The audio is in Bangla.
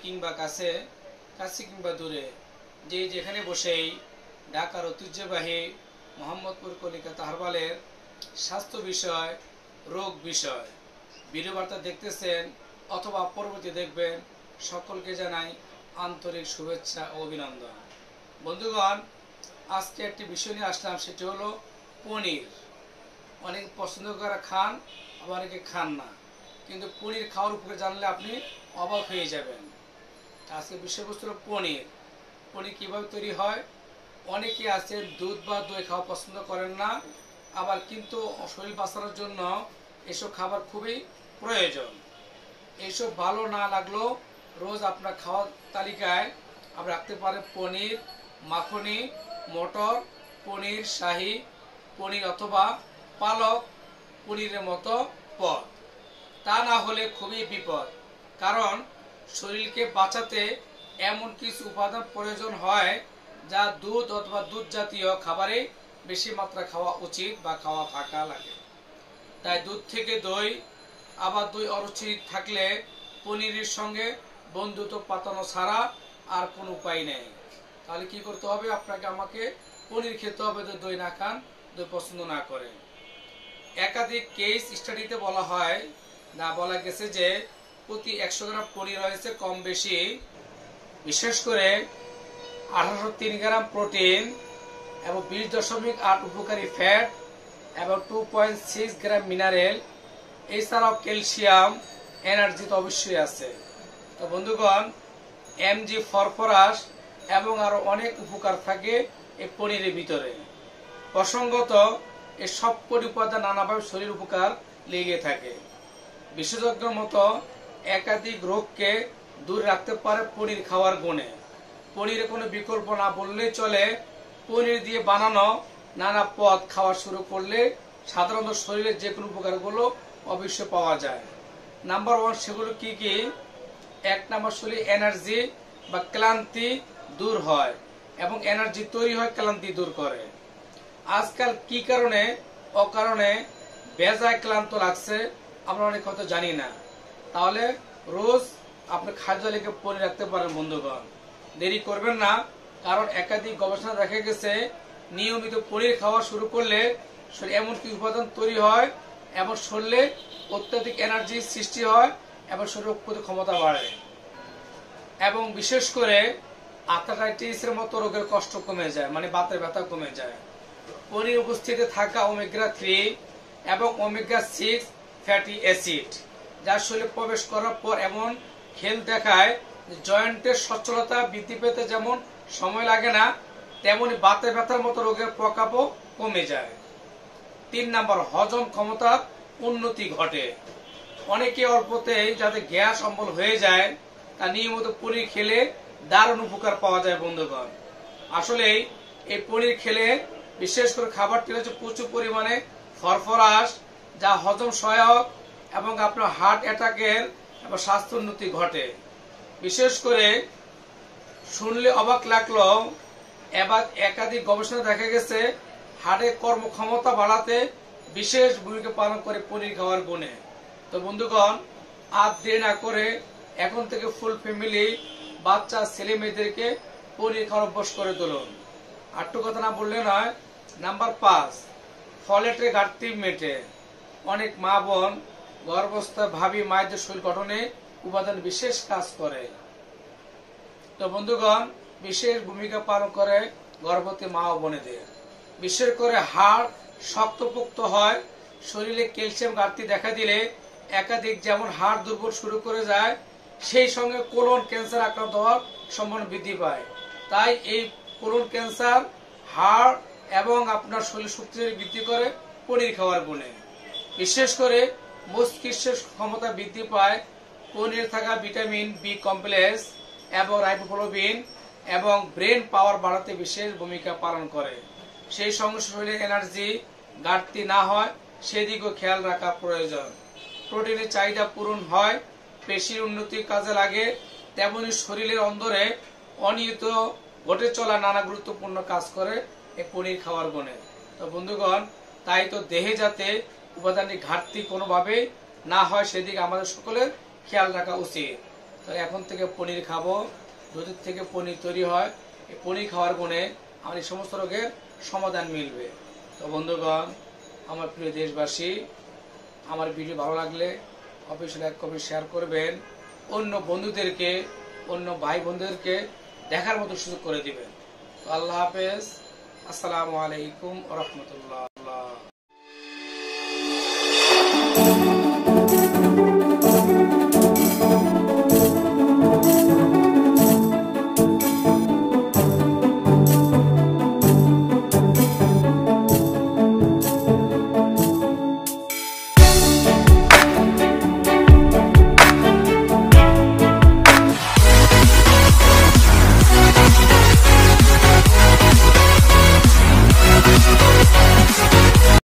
কিংবা কাছে কিংবা দূরে যে যেখানে বসেই ঢাকার ঐতিহ্যবাহী মোহাম্মদপুর কলিকাতা হারবালের স্বাস্থ্য বিষয়, রোগ বিষয় ভিডিও বার্তা দেখতেছেন অথবা পরবর্তী দেখবেন, সকলকে জানাই আন্তরিক শুভেচ্ছা ও অভিনন্দন। বন্ধুগণ, আজকে একটি বিষয় নিয়ে আসলাম, সেটি হলো পনির। অনেকে পছন্দ করে খান, আবার অনেকে খান না, কিন্তু পনির খাওয়ার উপরে জানলে আপনি অবাক হয়ে যাবেন। আজকে বিষয়বস্তু হলো পনির। পনির কীভাবে তৈরি হয়? অনেকে আছেন দুধ বা দই খাওয়া পছন্দ করেন না, আবার কিন্তু শরীর বাঁচানোর জন্য এসব খাবার খুবই প্রয়োজন। এইসব ভালো না লাগলেও রোজ আপনার খাওয়ার তালিকায় আপনি রাখতে পারেন পনির মাখনি, মটর পনির, শাহী পনির অথবা পালক পনিরের মতো পদ। তা না হলে খুবই বিপদ, কারণ শরীরকে বাঁচাতে এমন কিছু উপাদান প্রয়োজন হয় যা দুধ অথবা দুধ জাতীয় খাবারে বেশি মাত্রা খাওয়া উচিত বা খাওয়া থাকা লাগে। তাই দুধ থেকে দই, আবার দই অরুচি থাকলে পনিরের সঙ্গে বন্ধুত্ব পাতানো ছাড়া আর কোনো উপায় নেই। তাহলে কি করতে হবে? আপনাকে আমাকে পনির খেতে হবে, দই না খান, দই পছন্দ না করেন। একাধিক কেস স্টাডিতে বলা গেছে যে প্রতি 100 গ্রাম পনির রয়েছে কম বেশি, বিশেষ করে 1803 গ্রাম প্রোটিন এবং 20.8 উপকারী ফ্যাট এবং 2.6 গ্রাম মিনারেল, এছাড়াও ক্যালসিয়াম, এনার্জি তো অবশ্যই আছে। তো বন্ধুগণ, এমজি, ফসফরাস এবং আরো অনেক উপকার থাকে এই পনিরের ভিতরে। প্রসঙ্গত এই সবকটি উপাদান নানাভাবে শরীর উপকার লেগে থাকে। বিশেষজ্ঞের মতো একাধিক রোগকে দূরে রাখতে পারে পনির খাওয়ার গুণে। পনিরের কোনো বিকল্প না বললেই চলে। পনির দিয়ে বানানো নানা পদ খাওয়া শুরু করলে সাধারণত শরীরের যে কোনো উপকারগুলো অবশ্যই পাওয়া যায়। নাম্বার 1 সেগুলো কি কি? 1 নম্বর, শরীরে এনার্জি বা ক্লান্তি দূর হয় এবং এনার্জি তৈরি হয়, ক্লান্তি দূর করে। আজকাল কি কারণে অকারণে বেজায় ক্লান্ত লাগছে আমরা অনেক হয়তো জানি না। তাহলে রোজ আপনি খাদ্য তালিকায় পনির রাখতে পারেন। বন্ধুগণ, দেরি করবেন না, কারণ একাধিক গবেষণা দেখা গেছে নিয়মিত পনির খাওয়া শুরু করলে শরীরে এমন কি উপাদান তৈরি হয় এবং শরীরে অত্যাধিক এনার্জি সৃষ্টি হয় এবং শরীর রোগ প্রতিরোধ ক্ষমতা বাড়ে এবং বিশেষ করে আর্থ্রাইটিসের মতো রোগের কষ্ট কমে যায়, মানে বাতের ব্যথা কমে যায়। পনির উপস্থিতি থাকা ওমেগা 3 এবং ওমেগা 6 ফ্যাটি অ্যাসিড, যা শরীরে প্রবেশ করার পর এমন খেল দেখায় জয়েন্টের সচলতা বৃদ্ধি পেতে যেমন সময় লাগে না, তেমনি বাতের ব্যথার মতো রোগের প্রকোপও কমে যায়। 3 নম্বর, হজম ক্ষমতার উন্নতি ঘটে। অনেকে অল্পতেই যাতে গ্যাস অম্বল হয়ে যায়, তা নিয়মিত পনির খেলে দারুণ উপকার পাওয়া যায়। বন্ধুগণ, আসলে এই পনির খেলে বিশেষ করে খাবারটি হচ্ছে প্রচুর পরিমাণে ফসফরাস, যা হজম সহায়ক এবং আপনার হার্ট অ্যাটাকের এবং স্বাস্থ্য উন্নতি ঘটে। বিশেষ করে শুনলে অবাক লাগলো, এবার একাধিক গবেষণা দেখা গেছে হার্টের কর্মক্ষমতা বাড়াতে বিশেষ ভূমিকা পালন করে পনির খাওয়ার গুণে। তো বন্ধুগণ, আর দেরি না করে এখন থেকে ফুল ফ্যামিলি, বাচ্চা ছেলে মেয়েদেরকে পনির খাওয়ার অভ্যাস করে তুলুন। আটটু কথা না বললে নয়। নাম্বার 5, ফলেটের ঘাটতি মেটে। অনেক মা বোন গর্ভস্থ ভাবী মায়েদের শরীর গঠনে উপাদান বিশেষ কাজ করে। তো বন্ধুগণ, বিশেষ ভূমিকা পালন করে গর্ভবতী মা ও বোনেদের। বিশেষ করে হাড় শক্তপোক্ত হয়। শরীরে ক্যালসিয়াম ঘাটতি দেখা দিলে একাধিক যেমন হাড় দুর্বল শুরু করে যায়, সেই সঙ্গে কোলন ক্যান্সার আক্রান্ত হওয়ার সম্ভাবনা বৃদ্ধি পায়। তাই এই কোলন ক্যান্সার, হাড় এবং আপনার শরীর শক্তি বৃদ্ধি করে পনির খাওয়ার গুণে। বিশেষ করে মস্তিষ্কের ক্ষমতা বৃদ্ধি পায়। পনিরে থাকা ভিটামিন বি কমপ্লেক্স এবং রাইবোফ্লাভিন এবং ব্রেন পাওয়ার বাড়াতে বিশেষ ভূমিকা পালন করে। সেই সঙ্গে শরীরে এনার্জি ঘাটতি না হয় সেদিকেও খেয়াল রাখা প্রয়োজন। প্রোটিনের চাহিদা পূরণ হয়, পেশির উন্নতির কাজে লাগে, তেমনি শরীরের অন্দরে অনিয়মিত ঘটে চলা নানা গুরুত্বপূর্ণ কাজ করে এই পনির খাওয়ার গুণে। তো বন্ধুগণ, তাই তো দেহে যাতে উপাদানের ঘাটতি কোনোভাবে না হয় সেদিকে আমাদের সকলের খেয়াল রাখা উচিত। তাহলে এখন থেকে পনির খাবো, দুধের থেকে পনির তৈরি হয়, এই পনির খাওয়ার গুণে আমার এই সমস্ত রোগের সমাধান মিলবে। তো বন্ধুগণ, আমার প্রিয় দেশবাসী, আমার ভিডিও ভালো লাগলে অবশ্যই লাইক কমেন্ট শেয়ার করবেন, অন্য বন্ধুদেরকে, অন্য ভাই বোনদেরকে দেখার মতো সুযোগ করে দিবেন। তো আল্লাহ হাফেজ, আসসালামু আলাইকুম ওয়া রাহমাতুল্লাহ।